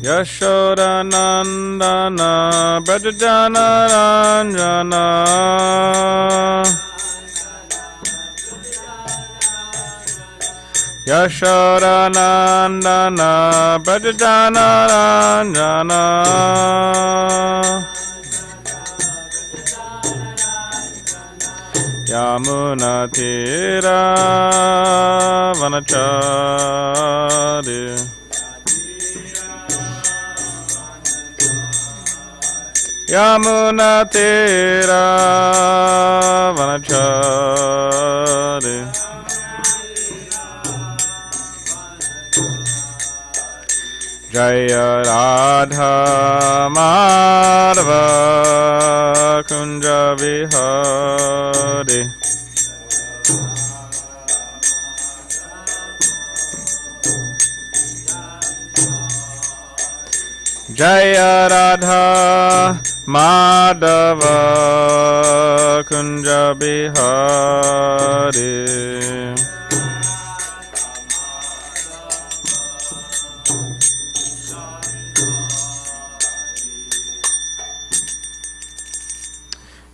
Yashodanandana Brajajana Ranjana Yashodanandana Brajajana Ranjana Yamuna Tira Vanachari Yamuna Tira Vanachari Jaya Radha Madhava Kunja Vihari Jaya Radha Madhava Kunja Vihari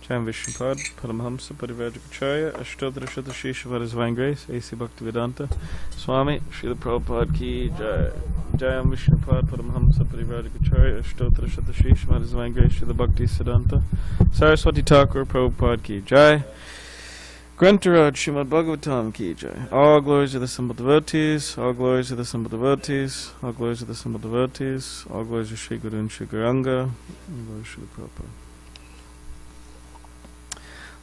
Jam Vishnupad, Paramahamsa, Parivrajacharya, Ashtotra Shatashisha for His Divine Grace, A.C. Bhaktivedanta Swami, Srila Prabhupada Ki Jai. Jam Vishnupad, Paramahamsa, Parivrajacharya, Ashtotra Shatashisha for His Divine Grace, Srila Bhakti Siddhanta Saraswati Thakur, Prabhupada Ki Jai. Grantaraj, Srimad Bhagavatam Ki Jai. All glories to the simple devotees, all glories to the simple devotees, all glories to the simple devotees, all glories to Sri Guru and Sri Gauranga, all glories to the Prabhupada.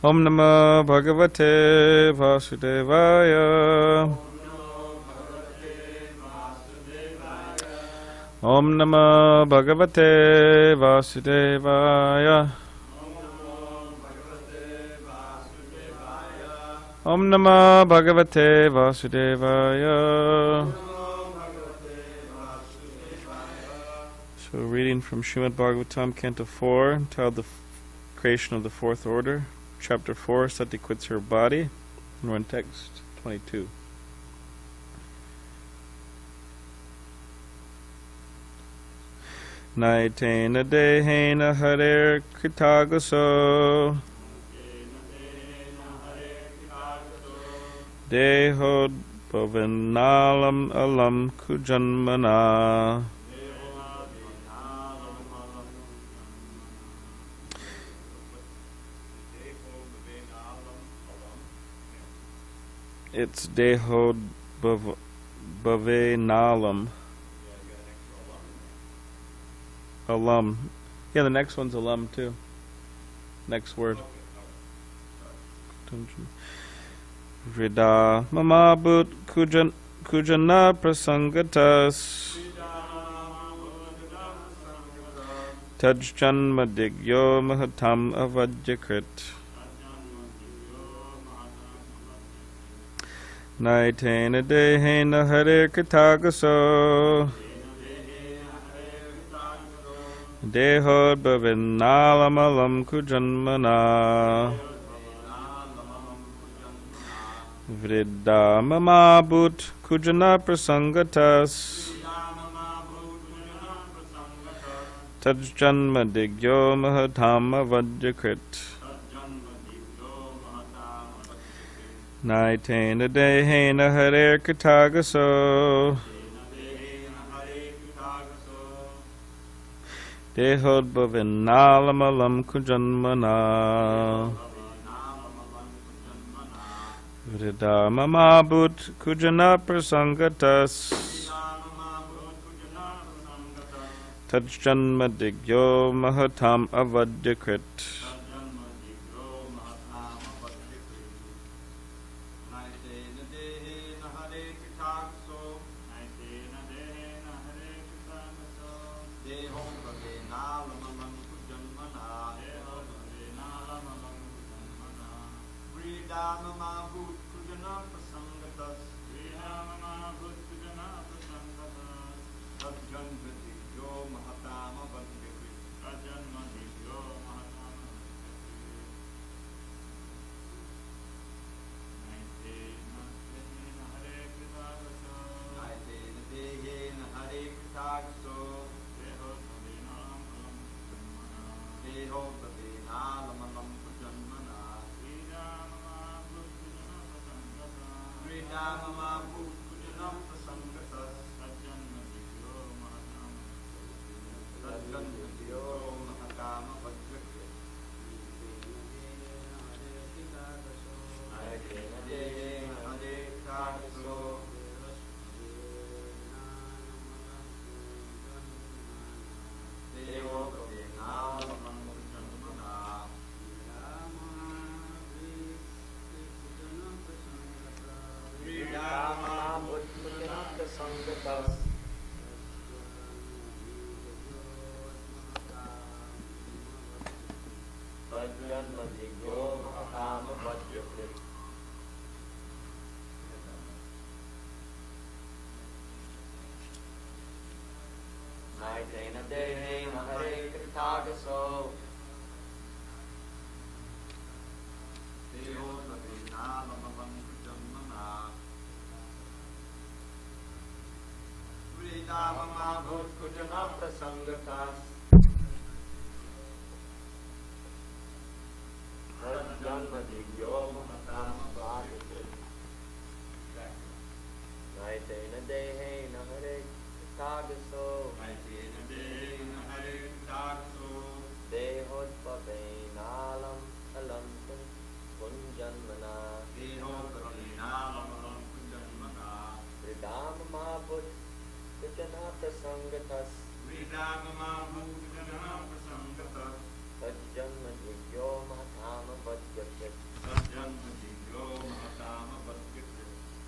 Om Namah Bhagavate Vasudevaya. Om Namah Bhagavate Vasudevaya. Om Namah Bhagavate Vasudevaya. So reading from Srimad Bhagavatam, Canto 4, entitled The Creation of the Fourth Order. Chapter 4, Sati quits her body. And we're in text 22. Naitena dehena harer kritagaso Dehod bhavanalam alam kujanmana It's Dehod Bhavenalam. Alum. Yeah, the next one's alum too. Next word. Vrida Mamabut Kujana Prasangatas Tajjanma Digyo Mahatam Avajjakrit Naitena Dehena Hare Katagaso Dehod Bhavinalam Alam Kujanmana Vrida Mamabut Kujana Prasangatas Tajjanma Digyo Mahatam Avajjakrit Naitena dehena hare katagaso. Dehodbhavinalamalam kujanmana. Vridamamabhut kujana prasangatas. Tajjanma digyo mahatam avadyakrit.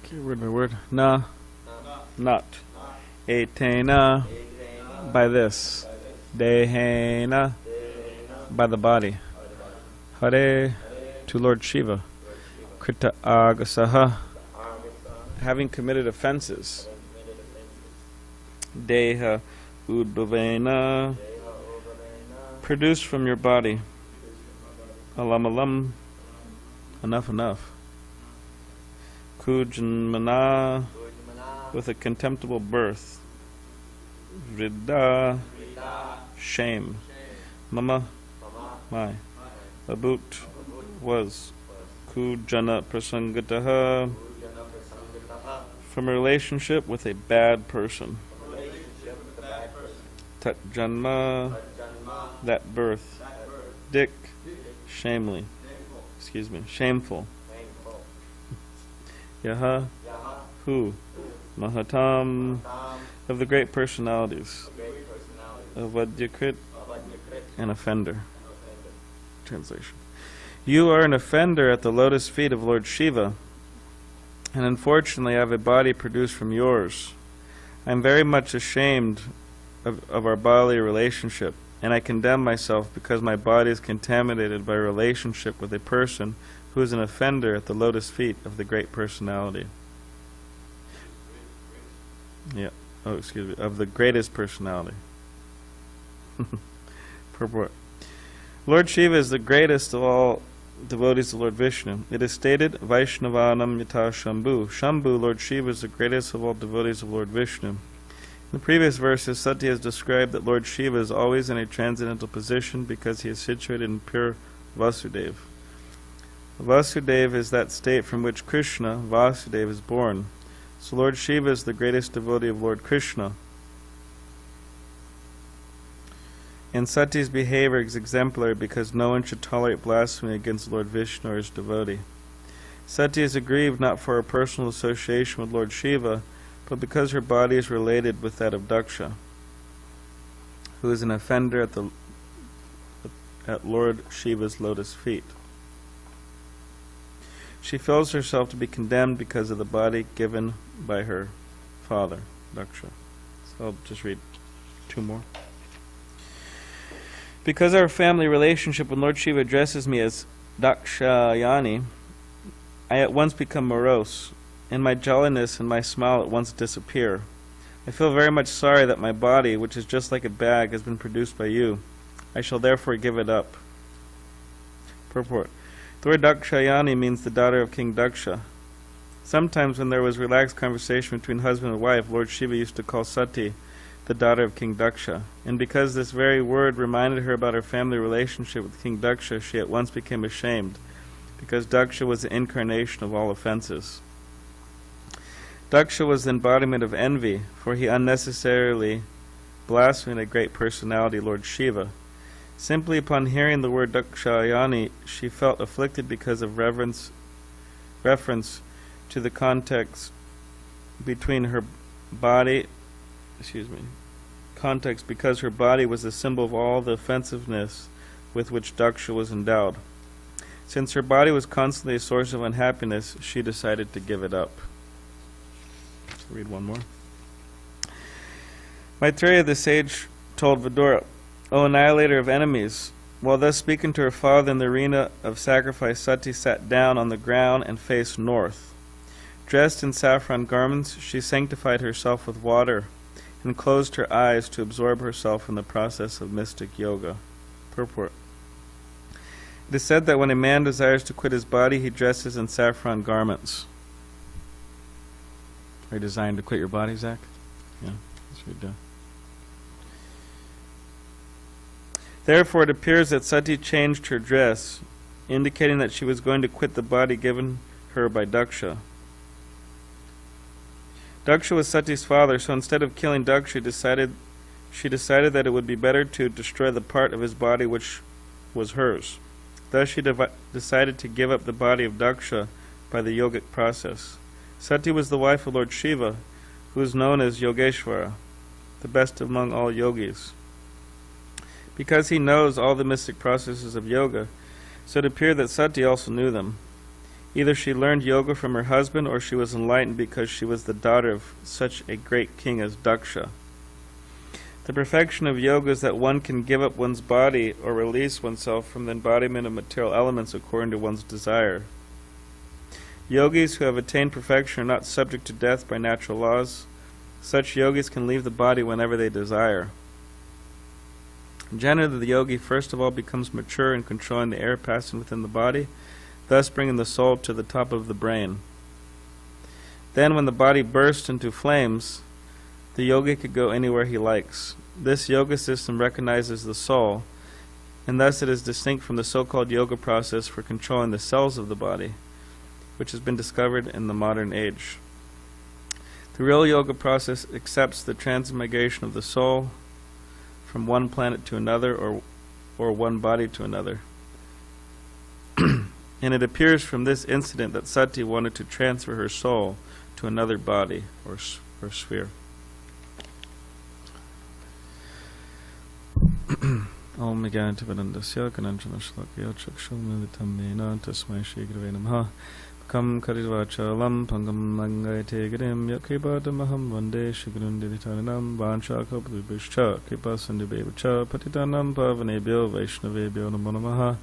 Okay, word by word. Na, not. Etena, by this. Dehena, by the body. Hare, to Lord Shiva. Krita agasaha, having committed offenses. Deha udbhavena, produced from your body. Alam alam, enough enough. Kujanmana, with a contemptible birth. Vrida, shame. Mama, my. Abut, was. Kujana prasangataha, from a relationship with a bad person. Tat janma, that birth. Dik, shameful. Yaha, who? Mahatam, of the great personalities. Avadyakrit, an offender. Translation. You are an offender at the lotus feet of Lord Shiva, and unfortunately I have a body produced from yours. I am very much ashamed of our bodily relationship, and I condemn myself because my body is contaminated by a relationship with a person who is an offender at the lotus feet of the great personality. Yeah. Oh, excuse me. Of the greatest personality. Purport. Lord Shiva is the greatest of all devotees of Lord Vishnu. It is stated, Vaishnavanam yata Shambhu. Shambhu, Lord Shiva, is the greatest of all devotees of Lord Vishnu. In the previous verses, Sati has described that Lord Shiva is always in a transcendental position because he is situated in pure Vasudeva. Vasudeva is that state from which Krishna, Vasudeva, is born. So Lord Shiva is the greatest devotee of Lord Krishna. And Sati's behavior is exemplary because no one should tolerate blasphemy against Lord Vishnu or his devotee. Sati is aggrieved not for her personal association with Lord Shiva, but because her body is related with that of Daksha, who is an offender at Lord Shiva's lotus feet. She feels herself to be condemned because of the body given by her father, Daksha. So I'll just read two more. Because our family relationship when Lord Shiva addresses me as Dakshayani, I at once become morose, and my jolliness and my smile at once disappear. I feel very much sorry that my body, which is just like a bag, has been produced by you. I shall therefore give it up. Purport. The word Dakshayani means the daughter of King Daksha. Sometimes when there was relaxed conversation between husband and wife, Lord Shiva used to call Sati the daughter of King Daksha. And because this very word reminded her about her family relationship with King Daksha, she at once became ashamed, because Daksha was the incarnation of all offenses. Daksha was the embodiment of envy, for he unnecessarily blasphemed a great personality, Lord Shiva. Simply upon hearing the word Dakshayani, she felt afflicted because of reference to the context between her body, because her body was the symbol of all the offensiveness with which Daksha was endowed. Since her body was constantly a source of unhappiness, she decided to give it up. Let's read one more. Maitreya the sage told Vidura, O annihilator of enemies, while thus speaking to her father in the arena of sacrifice, Sati sat down on the ground and faced north. Dressed in saffron garments, she sanctified herself with water and closed her eyes to absorb herself in the process of mystic yoga. Purport. It is said that when a man desires to quit his body, he dresses in saffron garments. Are you designed to quit your body, Zach? Yeah, that's what you do. Therefore, it appears that Sati changed her dress, indicating that she was going to quit the body given her by Daksha. Daksha was Sati's father, so instead of killing Daksha, she decided that it would be better to destroy the part of his body which was hers. Thus she decided to give up the body of Daksha by the yogic process. Sati was the wife of Lord Shiva, who is known as Yogeshwara, the best among all yogis. Because he knows all the mystic processes of yoga, so it appeared that Sati also knew them. Either she learned yoga from her husband, or she was enlightened because she was the daughter of such a great king as Daksha. The perfection of yoga is that one can give up one's body or release oneself from the embodiment of material elements according to one's desire. Yogis who have attained perfection are not subject to death by natural laws. Such yogis can leave the body whenever they desire. Generally, the yogi first of all becomes mature in controlling the air passing within the body, thus bringing the soul to the top of the brain. Then, when the body bursts into flames, the yogi could go anywhere he likes. This yoga system recognizes the soul, and thus it is distinct from the so-called yoga process for controlling the cells of the body, which has been discovered in the modern age. The real yoga process accepts the transmigration of the soul from one planet to another, or one body to another. And it appears from this incident that Sati wanted to transfer her soul to another body or sphere. Om Megantivanandasya Kananchana Shlakya Chakshumilitam Mena Tasmai Shri Gurave Namaha Kam Karidvachalam Pangam Mangayate Girim Yakripadamaham Vande Shigrundivitaranam Vanshakapuribhishcha Kripasundibhavacha Patitanam Pavanebhyo Vaishnavebhyo Namo Namaha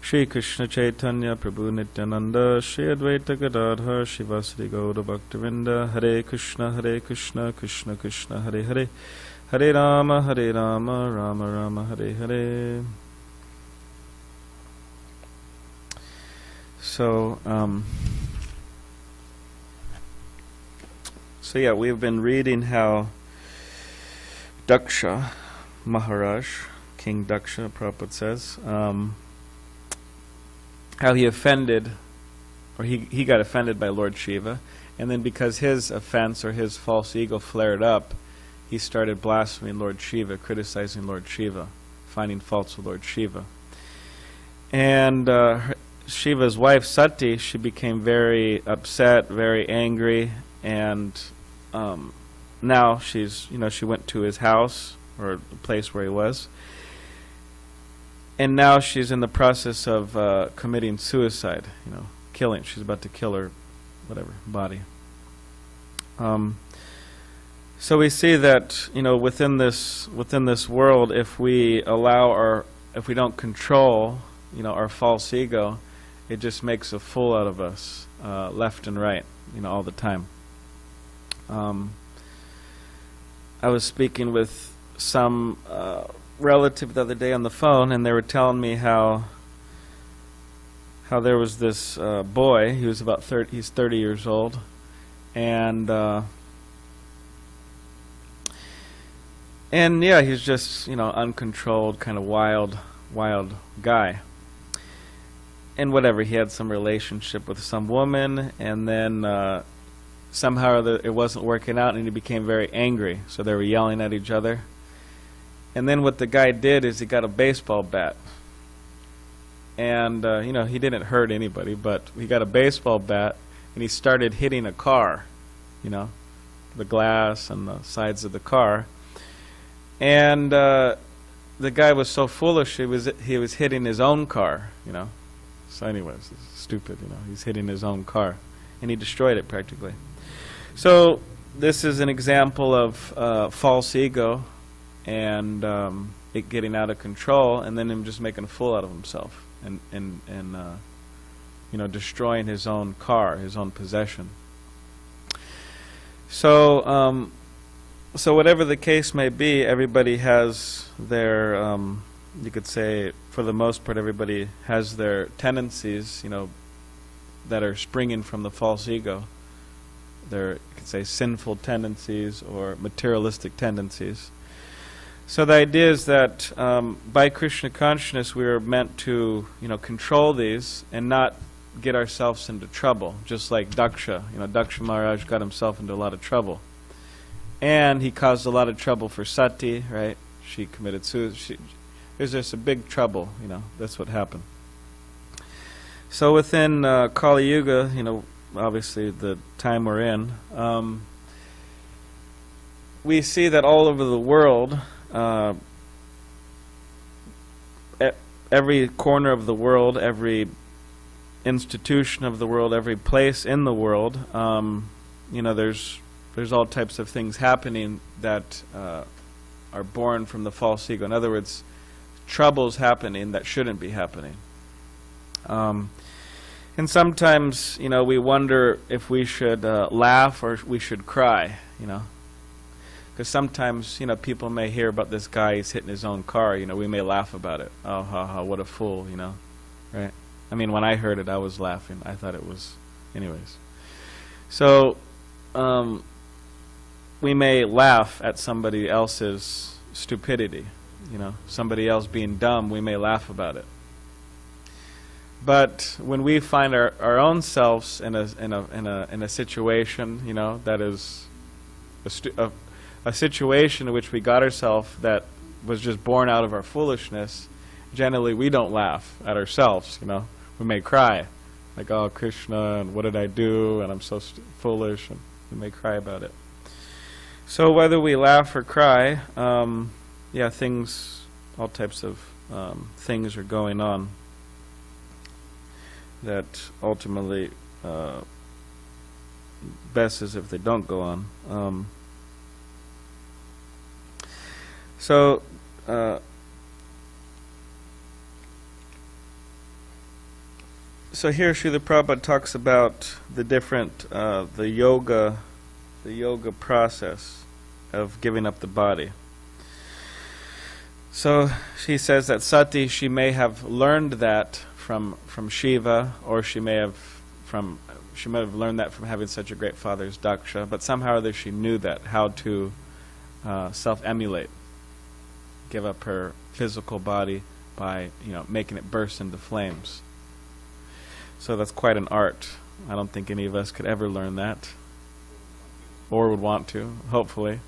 Shri Krishna Chaitanya Prabhu Nityananda Shri Advaita Gadadhar Shivasri Gaura Bhaktivinda Hare Krishna Krishna Krishna Hare Hare Hare Rama Rama Rama Hare Hare. So yeah, we've been reading how Daksha Maharaj, King Daksha, Prabhupada says, how he offended, or he got offended by Lord Shiva, and then because his offense or his false ego flared up, he started blaspheming Lord Shiva, criticizing Lord Shiva, finding faults with Lord Shiva. And Shiva's wife, Sati, she became very upset, very angry, and now she's, she went to his house, or the place where he was, and now she's in the process of committing suicide, killing. She's about to kill her, body. So we see that, within this world, if we don't control, our false ego, it just makes a fool out of us, left and right, all the time. I was speaking with some relative the other day on the phone, and they were telling me how there was this boy. He was about 30. He's 30 years old, and yeah, he's just uncontrolled, kind of wild guy. And whatever, he had some relationship with some woman, and then somehow it wasn't working out, and he became very angry. So they were yelling at each other. And then what the guy did is he got a baseball bat. And, he didn't hurt anybody, but he got a baseball bat, and he started hitting a car, the glass and the sides of the car. And the guy was so foolish, he was hitting his own car, So anyways, it's stupid, he's hitting his own car. And he destroyed it practically. So this is an example of false ego and it getting out of control, and then him just making a fool out of himself and destroying his own car, his own possession. So so whatever the case may be, everybody has their you could say, for the most part, everybody has their tendencies, that are springing from the false ego. Their, you could say, sinful tendencies or materialistic tendencies. So the idea is that by Krishna consciousness, we are meant to, control these and not get ourselves into trouble. Just like Daksha, Daksha Maharaj got himself into a lot of trouble, and he caused a lot of trouble for Sati, right? She committed suicide. There's just a big trouble, that's what happened. So within Kali Yuga, obviously the time we're in, we see that all over the world, every corner of the world, every institution of the world, every place in the world, there's all types of things happening that are born from the false ego. In other words, troubles happening that shouldn't be happening. And sometimes, we wonder if we should laugh or we should cry, Because sometimes, people may hear about this guy, he's hitting his own car, we may laugh about it. Oh, ha, ha, what a fool, right? I mean, when I heard it, I was laughing. I thought it was, anyways. So, we may laugh at somebody else's stupidity. Somebody else being dumb, we may laugh about it. But when we find our own selves in a situation, that is a situation in which we got ourselves that was just born out of our foolishness, generally we don't laugh at ourselves. We may cry, like, oh Krishna, and what did I do, and I'm so foolish, and we may cry about it. So whether we laugh or cry, things, all types of things are going on that ultimately best is if they don't go on. So here Srila Prabhupada talks about the different the yoga process of giving up the body. So he says that Sati, she may have learned that from Shiva, or she may have learned that from having such a great father as Daksha, but somehow or other she knew that, how to self-emulate, give up her physical body by making it burst into flames. So that's quite an art. I don't think any of us could ever learn that, or would want to, hopefully.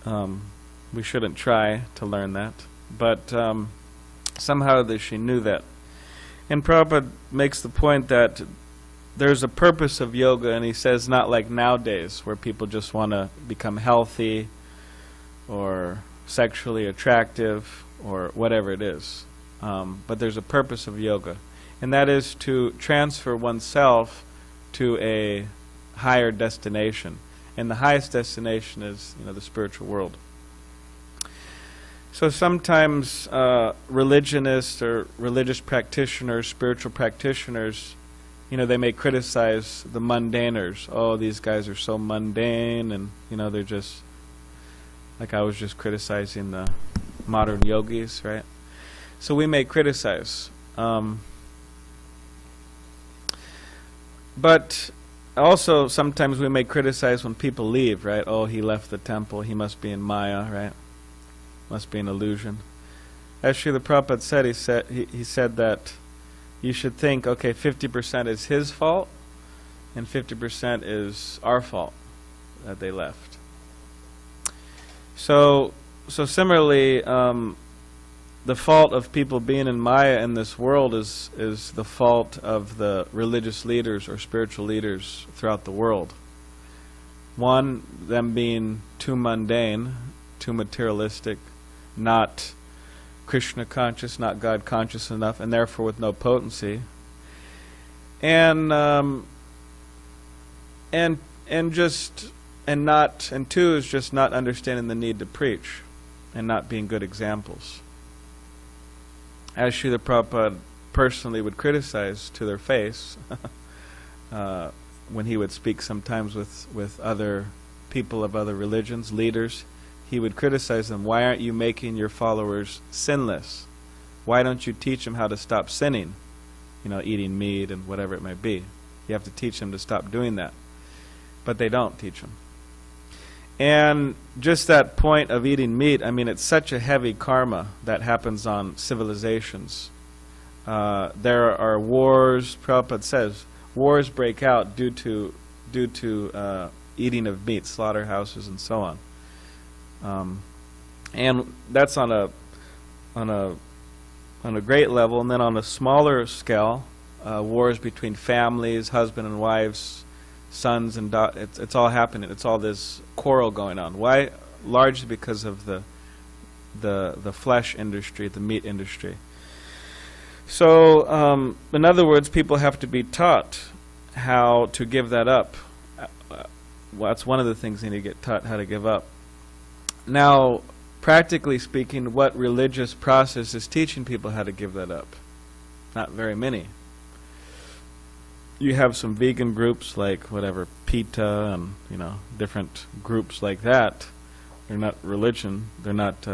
We shouldn't try to learn that. But somehow she knew that. And Prabhupada makes the point that there's a purpose of yoga, and he says not like nowadays where people just want to become healthy or sexually attractive or whatever it is. But there's a purpose of yoga, and that is to transfer oneself to a higher destination. And the highest destination is, the spiritual world. So sometimes religionists or religious practitioners, spiritual practitioners, they may criticize the mundaners. Oh, these guys are so mundane, and they're just like I was just criticizing the modern yogis, right? So we may criticize, but also sometimes we may criticize when people leave, right? Oh, he left the temple. He must be in Maya, right? Must be an illusion. As Srila Prabhupada said, he said that you should think, okay, 50% is his fault, and 50% is our fault that they left. So similarly, the fault of people being in Maya in this world is the fault of the religious leaders or spiritual leaders throughout the world. One, them being too mundane, too materialistic, not Krishna conscious, not God conscious enough, and therefore with no potency. And two is just not understanding the need to preach and not being good examples. As Srila Prabhupada personally would criticize to their face when he would speak sometimes with other people of other religions, leaders, he would criticize them. Why aren't you making your followers sinless? Why don't you teach them how to stop sinning? Eating meat and whatever it might be. You have to teach them to stop doing that. But they don't teach them. And just that point of eating meat, it's such a heavy karma that happens on civilizations. There are wars, Prabhupada says, wars break out due to eating of meat, slaughterhouses and so on. And that's on a great level, and then on a smaller scale, wars between families, husband and wives, sons and daughters. It's all happening. It's all this quarrel going on. Why? Largely because of the flesh industry, the meat industry. So, in other words, people have to be taught how to give that up. Well, that's one of the things they need to get taught how to give up. Now, practically speaking, what religious process is teaching people how to give that up? Not very many. You have some vegan groups like whatever, PETA and different groups like that. They're not religion. They're not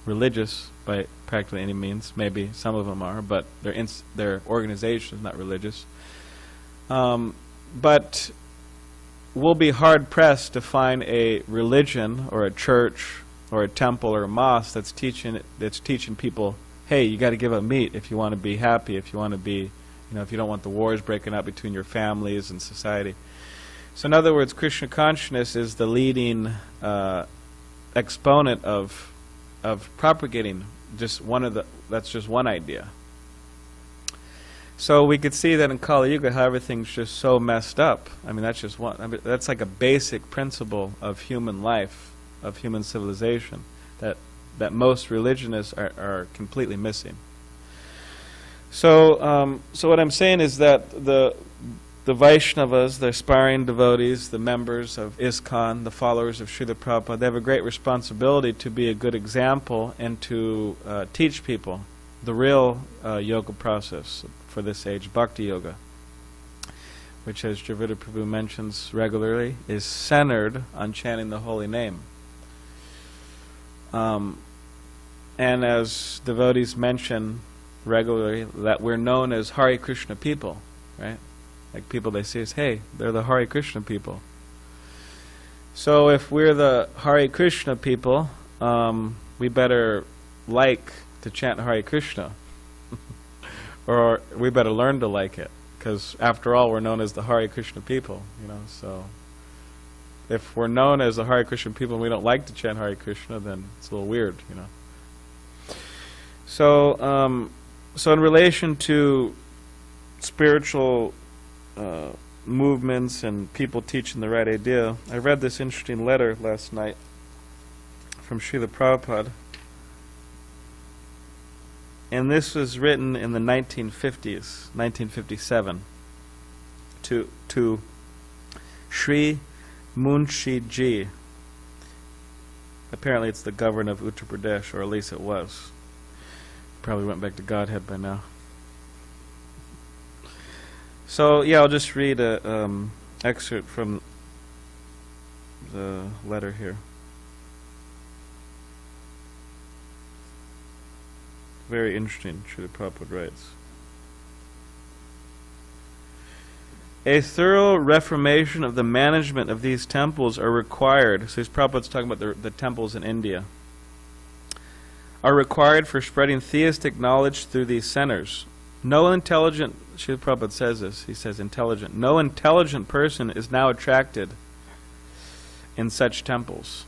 religious by practically any means. Maybe some of them are, but their organization is not religious. But we'll be hard-pressed to find a religion or a church or a temple or a mosque that's teaching people, hey, you got to give up meat if you want to be happy, if you want to be, if you don't want the wars breaking out between your families and society. So in other words, Krishna consciousness is the leading exponent of propagating that's just one idea. So we could see that in Kali Yuga how everything's just so messed up. That's just one. That's like a basic principle of human life, of human civilization, that most religionists are completely missing. So what I'm saying is that the Vaishnavas, the aspiring devotees, the members of ISKCON, the followers of Srila Prabhupada, they have a great responsibility to be a good example and to teach people the real yoga process for this age, bhakti yoga, which, as Javita Prabhu mentions regularly, is centered on chanting the holy name. And as devotees mention regularly, that we're known as Hare Krishna people, right? Like people they see as, hey, they're the Hare Krishna people. So if we're the Hare Krishna people, we better like to chant Hare Krishna. or we better learn to like it, because after all, we're known as the Hare Krishna people, so if we're known as the Hare Krishna people and we don't like to chant Hare Krishna, then it's a little weird, So, so in relation to spiritual movements and people teaching the right idea, I read this interesting letter last night from Srila Prabhupada, and this was written in the 1950s, 1957, to Sri Munshi Ji. Apparently it's the governor of Uttar Pradesh, or at least it was. Probably went back to Godhead by now. So yeah, I'll just read a excerpt from the letter here. Very interesting, Srila Prabhupada writes. A thorough reformation of the management of these temples are required. So Prabhupada's talking about the temples in India. Are required for spreading theistic knowledge through these centers. No intelligent, Srila Prabhupada says this, he says intelligent. No intelligent person is now attracted in such temples,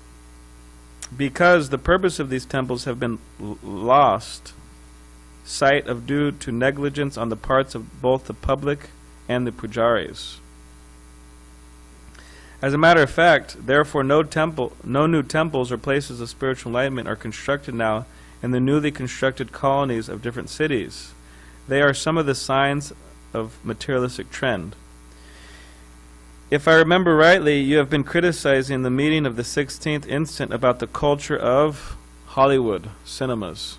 because the purpose of these temples have been lost sight of due to negligence on the parts of both the public and the pujaris. As a matter of fact, therefore, no new temples or places of spiritual enlightenment are constructed now in the newly constructed colonies of different cities. They are some of the signs of materialistic trend. If I remember rightly, you have been criticizing the meeting of the 16th instant about the culture of Hollywood cinemas.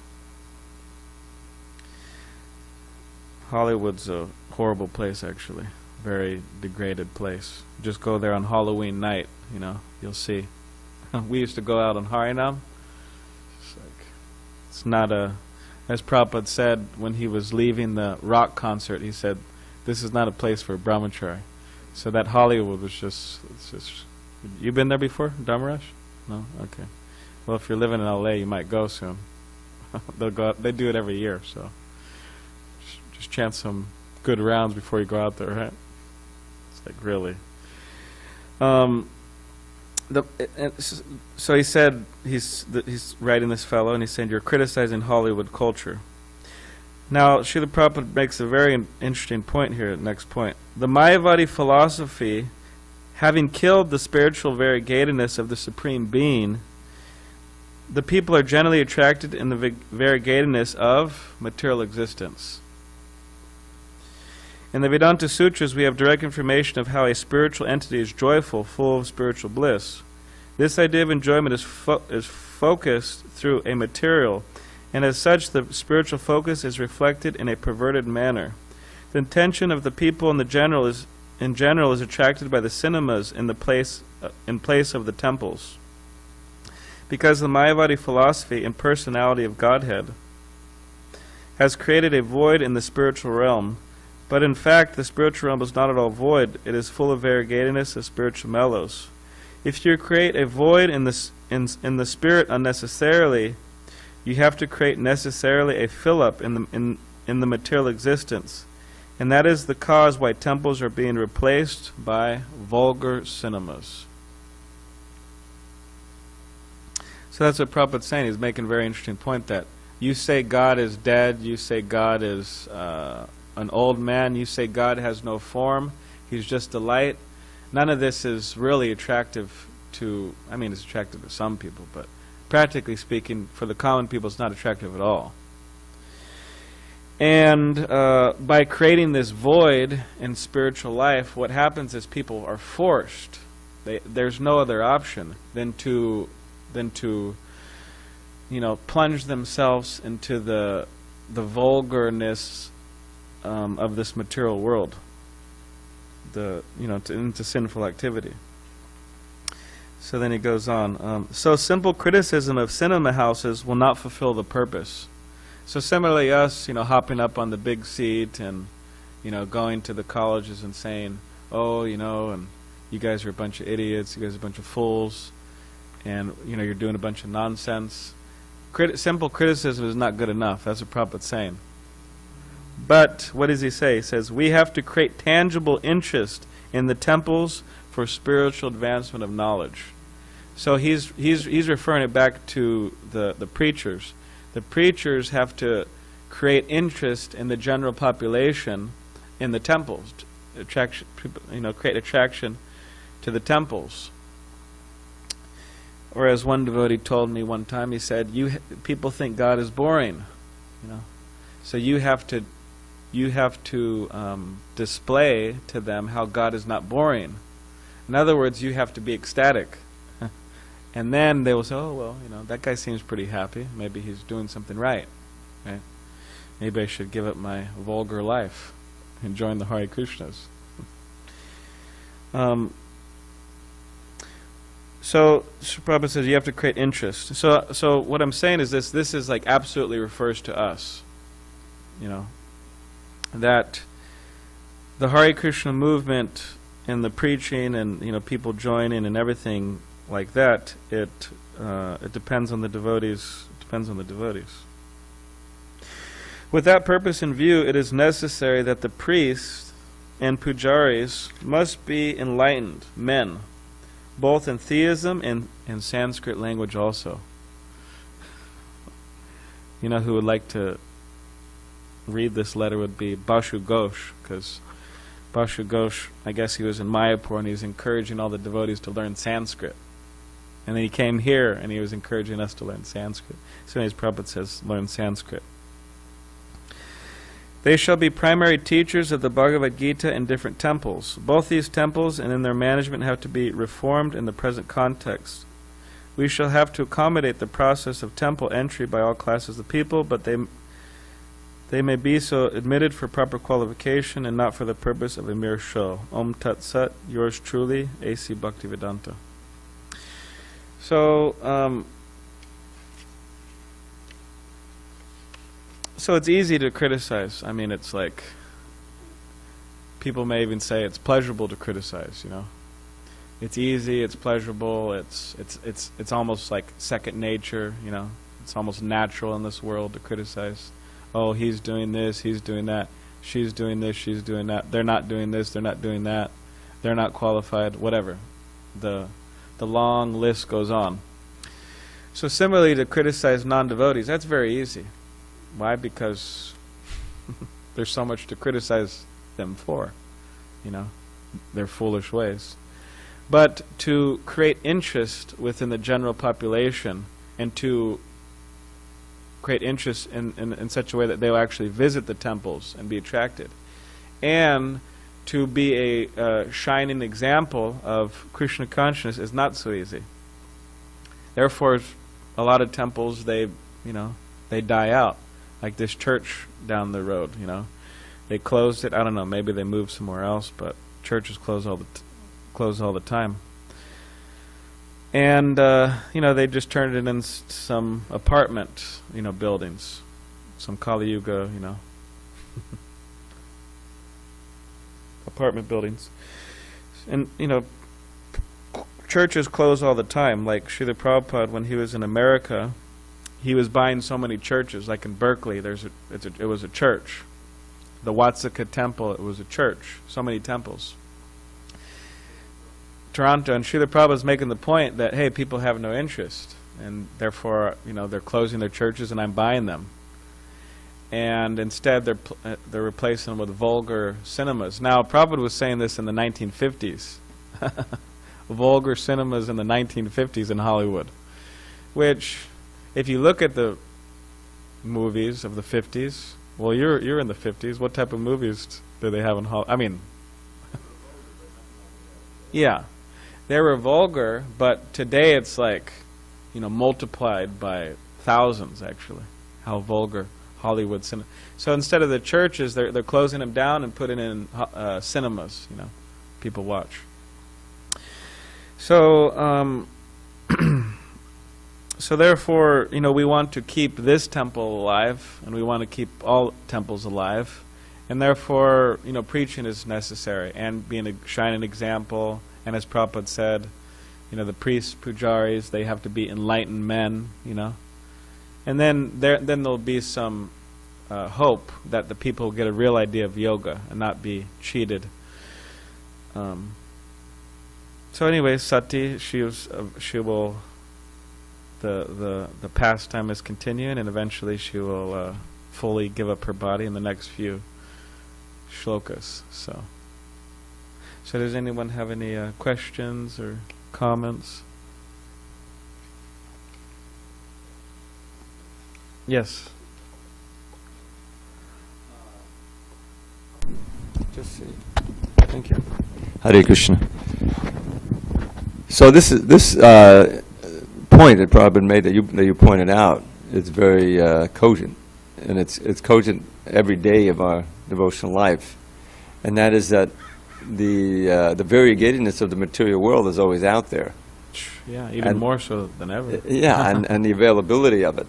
Hollywood's a horrible place, actually. Very degraded place. Just go there on Halloween night, you'll see. We used to go out on Harinam. It's not as Prabhupada said when he was leaving the rock concert, he said, this is not a place for brahmachari. So that Hollywood was just. You been there before, Dharmaraj? No? Okay. Well, if you're living in LA, you might go soon. They'll go out, they do it every year, so just chant some good rounds before you go out there, right? It's like, really. So he said, he's writing this fellow, and he's saying, you're criticizing Hollywood culture. Now, Srila Prabhupada makes a very interesting point here, next point. The Mayavadi philosophy, having killed the spiritual variegatedness of the Supreme Being, the people are generally attracted in the variegatedness of material existence. In the Vedanta Sutras, we have direct information of how a spiritual entity is joyful, full of spiritual bliss. This idea of enjoyment is focused through a material, and as such, the spiritual focus is reflected in a perverted manner. The intention of the people in general is attracted by the cinemas in place of the temples, because the Mayavadi philosophy and personality of Godhead has created a void in the spiritual realm. But in fact, the spiritual realm is not at all void. It is full of variegatedness of spiritual mellows. If you create a void in the spirit unnecessarily, you have to create necessarily a fill-up in the material existence. And that is the cause why temples are being replaced by vulgar cinemas. So that's what Prabhupada's saying. He's making a very interesting point that you say God is dead, you say God is an old man, you say God has no form, he's just a light. None of this is really attractive to, it's attractive to some people, but practically speaking, for the common people, it's not attractive at all. And by creating this void in spiritual life, what happens is people are forced. There's no other option than to plunge themselves into the vulgarness of this material world, into sinful activity. So then he goes on. So simple criticism of cinema houses will not fulfill the purpose. So similarly, us, hopping up on the big seat and, going to the colleges and saying, and you guys are a bunch of idiots, you guys are a bunch of fools, and, you're doing a bunch of nonsense. Simple criticism is not good enough. That's what Prabhupada's saying. But what does he say? He says, we have to create tangible interest in the temples for spiritual advancement of knowledge. So he's referring it back to the preachers. The preachers have to create interest in the general population in the temples, create attraction to the temples. Or as one devotee told me one time, he said, people think God is boring, so you have to display to them how God is not boring. In other words, you have to be ecstatic. And then they will say, oh, well, that guy seems pretty happy. Maybe he's doing something right. Maybe I should give up my vulgar life and join the Hare Krishnas. So Prabhupada says you have to create interest. So what I'm saying is this is like absolutely refers to us. That the Hare Krishna movement and the preaching and people joining and everything like that, it depends on the devotees. It depends on the devotees. With that purpose in view, it is necessary that the priests and pujaris must be enlightened men, both in theism and in Sanskrit language also. Who would like to read this letter would be Bashu Ghosh, because Bashu Ghosh, I guess he was in Mayapur and he was encouraging all the devotees to learn Sanskrit. And then he came here and he was encouraging us to learn Sanskrit. So anyways, Prabhupada says, learn Sanskrit. They shall be primary teachers of the Bhagavad Gita in different temples. Both these temples and in their management have to be reformed in the present context. We shall have to accommodate the process of temple entry by all classes of people, but they may be so admitted for proper qualification and not for the purpose of a mere show. Om Tat Sat, yours truly, A.C. Bhaktivedanta. So it's easy to criticize. I mean, it's like people may even say it's pleasurable to criticize. It's easy, it's pleasurable, it's almost like second nature. It's almost natural in this world to criticize. Oh, he's doing this, he's doing that. She's doing this, she's doing that. They're not doing this, they're not doing that. They're not qualified. Whatever. The long list goes on. So similarly, to criticize non-devotees, that's very easy. Why? Because there's so much to criticize them for, their foolish ways. But to create interest within the general population and to create interest in such a way that they will actually visit the temples and be attracted, and to be a shining example of Krishna consciousness is not so easy. Therefore, a lot of temples, they die out. Like this church down the road, they closed it. I don't know. Maybe they moved somewhere else, but churches close all the time. And they just turned it into some apartment, buildings, some Kali Yuga, apartment buildings. And churches close all the time. Like Srila Prabhupada, when he was in America, he was buying so many churches. Like in Berkeley, it was a church. The Watsaka Temple, it was a church. So many temples. Toronto, and Srila Prabhupada is making the point that, hey, people have no interest, and therefore, they're closing their churches, and I'm buying them. And instead, they're replacing them with vulgar cinemas. Now, Prabhupada was saying this in the 1950s. Vulgar cinemas in the 1950s in Hollywood, which, if you look at the movies of the 50s, well, you're in the 50s. What type of movies do they have in Hollywood? I mean, yeah, they were vulgar, but today it's like, multiplied by thousands, actually, how vulgar Hollywood cinema. So instead of the churches, they're closing them down and putting in cinemas, people watch. So, so therefore, we want to keep this temple alive, and we want to keep all temples alive, and therefore, preaching is necessary, and being a shining example. And as Prabhupada said, the priests, pujaris, they have to be enlightened men, and then there'll be some hope that the people get a real idea of yoga and not be cheated. So anyway, Sati, the pastime is continuing, and eventually she will fully give up her body in the next few shlokas. So does anyone have any questions or comments? Yes. Just see. Thank you. Hare Krishna. So this point that Prabhupada made that you pointed out is very cogent, and it's cogent every day of our devotional life, and that is that the variegatedness of the material world is always out there. Yeah, even more so than ever. Yeah, and the availability of it,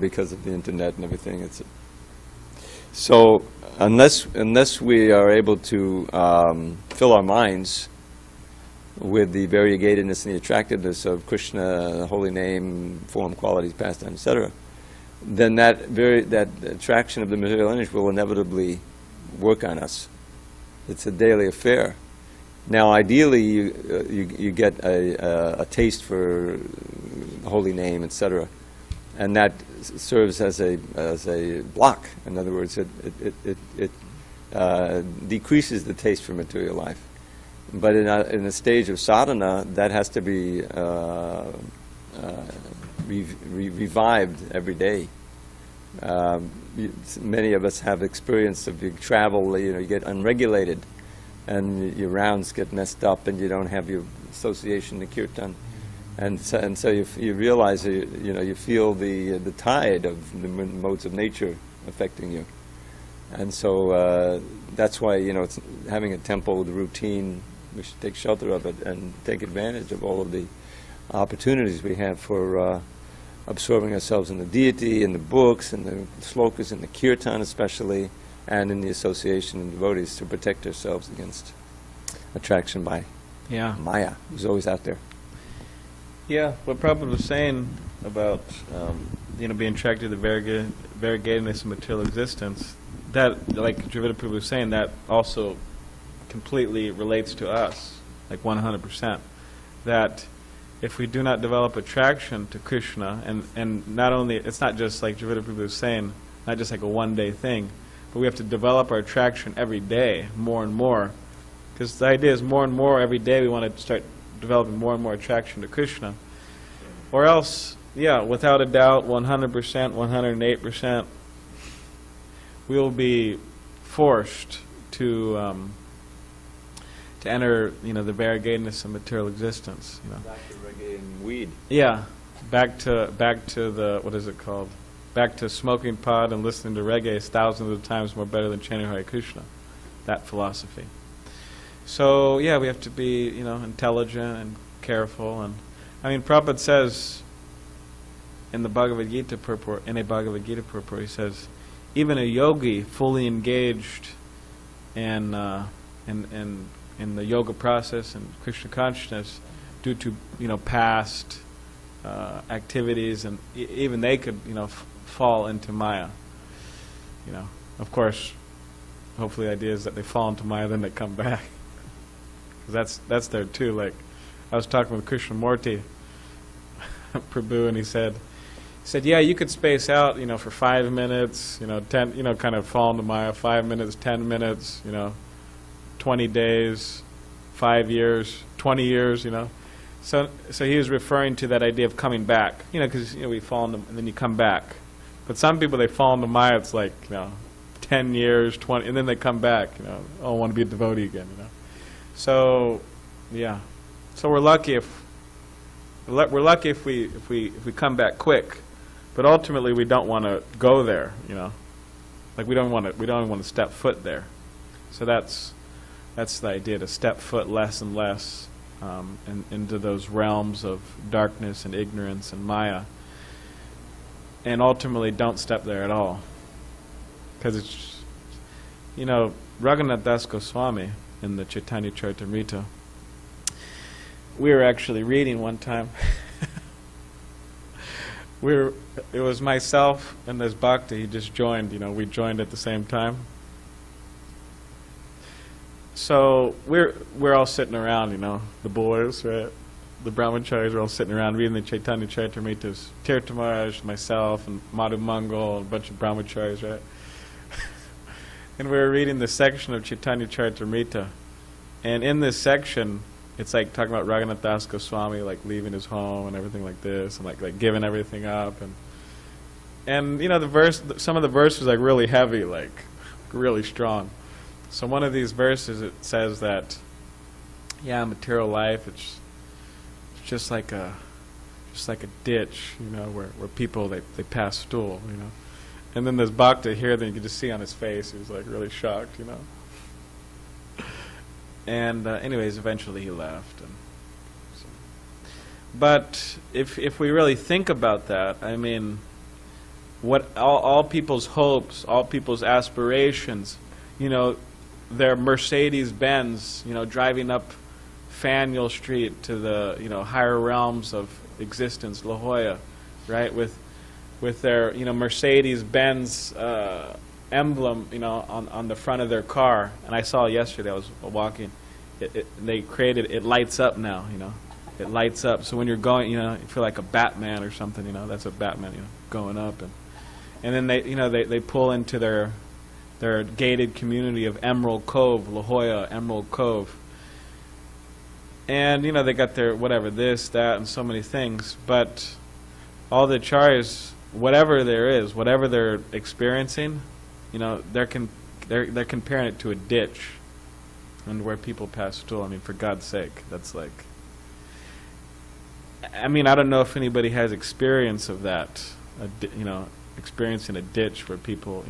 because of the internet and everything. So unless we are able to fill our minds with the variegatedness and the attractiveness of Krishna, the holy name, form, qualities, pastime, etc., then that attraction of the material energy will inevitably work on us. It's a daily affair. Now, ideally, you get a taste for the holy name, etc., and that serves as a block. In other words, it decreases the taste for material life. But in a stage of sadhana, that has to be revived every day. Many of us have experience of you travel, you get unregulated, and your rounds get messed up, and you don't have your association, the kirtan, and so you realize you feel the tide of the modes of nature affecting you, and so that's why it's having a temple with a routine. We should take shelter of it and take advantage of all of the opportunities we have for absorbing ourselves in the deity, in the books, in the slokas, in the kirtan especially, and in the association of devotees to protect ourselves against attraction by Maya, who's always out there. Yeah, what Prabhupada was saying about being attracted to the variegatedness of material existence, that, like Dravida Prabhu was saying, that also completely relates to us, like 100%. That if we do not develop attraction to Krishna, and not only, it's not just like Dravida Prabhu was saying, not just like a one-day thing, but we have to develop our attraction every day, more and more. Because the idea is more and more every day we want to start developing more and more attraction to Krishna. Or else, without a doubt, 100%, 108%, we will be forced to enter, the variegatedness of material existence. Back to reggae and weed. Yeah, back to the, what is it called? Back to smoking pot and listening to reggae is thousands of times more better than chanting Hare Krishna. That philosophy. So we have to be, intelligent and careful. And Prabhupada says in the Bhagavad Gita purport, he says, even a yogi fully engaged in the yoga process and Krishna consciousness, due to past activities, and even they could fall into Maya. Of course, hopefully the idea is that they fall into Maya, then they come back. Because that's there too. Like, I was talking with Krishnamurti Prabhu, and he said, you could space out, for 5 minutes, 10, kind of fall into Maya, 5 minutes, 10 minutes, 20 days, 5 years, 20 years, So he was referring to that idea of coming back, because we fall into, and then you come back. But some people, they fall into Maya, it's like 10 years, 20, and then they come back. I want to be a devotee again. So so we're lucky if we come back quick, but ultimately we don't want to go there. Like we don't want to step foot there. So that's the idea, to step foot less and less into those realms of darkness and ignorance and Maya, and ultimately don't step there at all. Because it's, Raghunath Das Goswami in the Chaitanya Charitamrita, we were actually reading one time it was myself and this bhakti. He just joined. We joined at the same time. So we're all sitting around. The boys, right? The brahmacharis are all sitting around reading the Chaitanya Charitamritas. Tirtha Maharaj, myself, and Madhu Mangal, and a bunch of brahmacharis, right? And we were reading this section of Chaitanya Charitamrita. And in this section, it's like talking about Raghunath Das Goswami, like leaving his home and everything like this, and like giving everything up. And some of the verses like really heavy, like really strong. So one of these verses, it says that, material life, it's just like a ditch, where people they pass stool, And then there's bhakta here, then you can just see on his face, he was like really shocked, And anyways, eventually he left. But if we really think about that, I mean, what all people's hopes, all people's aspirations, their Mercedes-Benz, driving up Faneuil Street to the higher realms of existence, La Jolla, right? With their Mercedes-Benz emblem, on the front of their car. And I saw yesterday. I was walking. They created it lights up now. It lights up. So when you're going, you feel like a Batman or something. That's a Batman. Going up and then they pull into their gated community of Emerald Cove, La Jolla, Emerald Cove. And, they got their whatever, this, that, and so many things. But all the acharyas, whatever there is, whatever they're experiencing, they're comparing it to a ditch and where people pass stool. I mean, for God's sake, that's like... I mean, I don't know if anybody has experience of that, experiencing a ditch where people,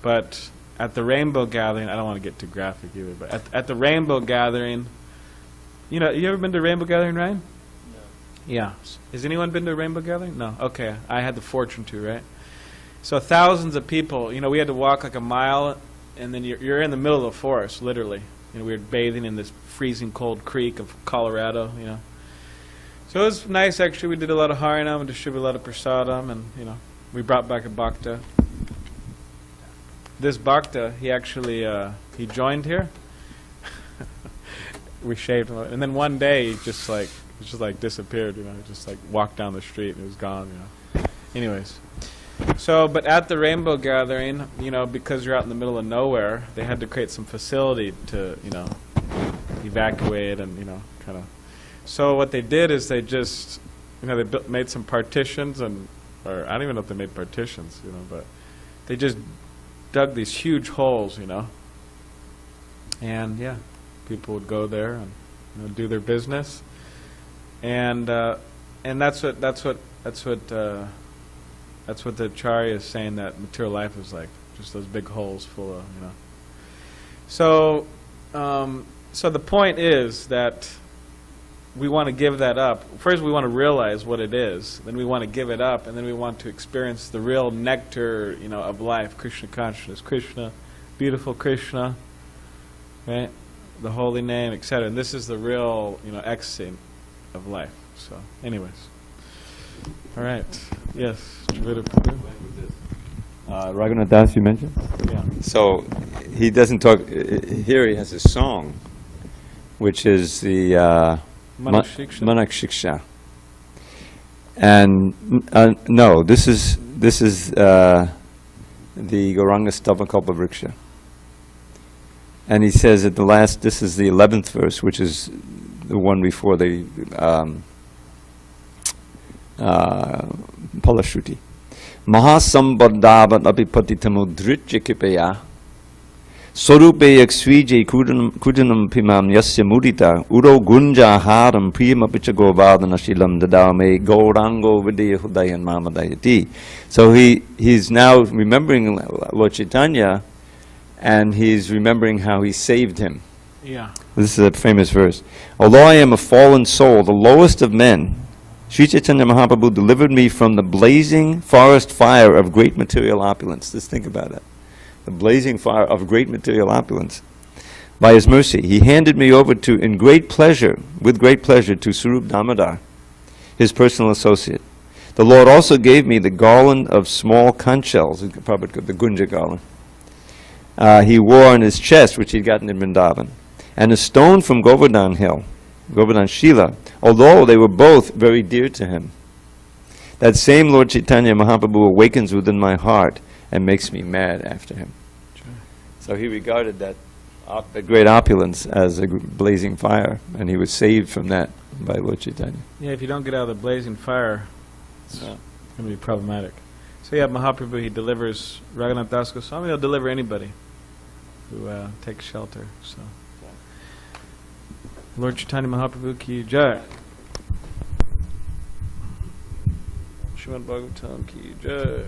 But at the Rainbow Gathering, I don't want to get too graphic either, but at the Rainbow Gathering... you ever been to Rainbow Gathering, Ryan? No. Yeah. Has anyone been to Rainbow Gathering? No. Okay. I had the fortune to, right? So thousands of people, we had to walk like a mile, and then you're in the middle of the forest, literally. We were bathing in this freezing cold creek of Colorado, So it was nice, actually. We did a lot of harinam and distributed a lot of prasadam, and, we brought back a bhakta. This bhakta, he actually, he joined here. We shaved him, and then one day he just disappeared. Just like walked down the street and he was gone. Anyways, so but at the Rainbow Gathering, because you're out in the middle of nowhere, they had to create some facility to evacuate and kind of. So what they did is they just they made some partitions or I don't even know if they made partitions, but they just dug these huge holes, and people would go there and do their business, and that's what the acharya is saying, that material life is like just those big holes full of So the point is that we want to give that up. First, we want to realize what it is. Then we want to give it up, and then we want to experience the real nectar, of life. Krishna consciousness, Krishna, beautiful Krishna, right? The holy name, etc. And this is the real, ecstasy of life. So, anyways, all right. Yes, Prabhu. Raghunath Das, you mentioned. Yeah. So he doesn't talk. Here he has a song, which is the Manak Shiksha. And no, this is the Gauranga Stavakalpa Vriksha. And he says at the last, this is the 11th verse, which is the one before the Palashruti. Mahasambardhavat apipatitamudritya kipaya sorupeyak svijay kudanam pimam yasya mudita uro gunja haram priyamapicha govardhanashilam dadame gaurango vidya hudayan mamadayati. So he's now remembering Lord Chaitanya, and he's remembering how he saved him. Yeah. This is a famous verse. Although I am a fallen soul, the lowest of men, Sri Chaitanya Mahaprabhu delivered me from the blazing forest fire of great material opulence. Just think about it. The blazing fire of great material opulence. By his mercy, he handed me over with great pleasure to Sarup Damodar, his personal associate. The Lord also gave me the garland of small conch shells, probably the Gunja garland. He wore on his chest, which he'd gotten in Vrindavan, and a stone from Govardhan Hill, Govardhan Shila, although they were both very dear to him. That same Lord Chaitanya Mahaprabhu awakens within my heart and makes me mad after him. Sure. So he regarded that great opulence as a blazing fire, and he was saved from that by Lord Chaitanya. Yeah, if you don't get out of the blazing fire, it's going to be problematic. So yeah, Mahaprabhu, he delivers Raghunath Das Goswami, he'll deliver anybody who takes shelter. So, Lord Chaitanya Mahaprabhu ki jai. Srimad Bhagavatam ki jai.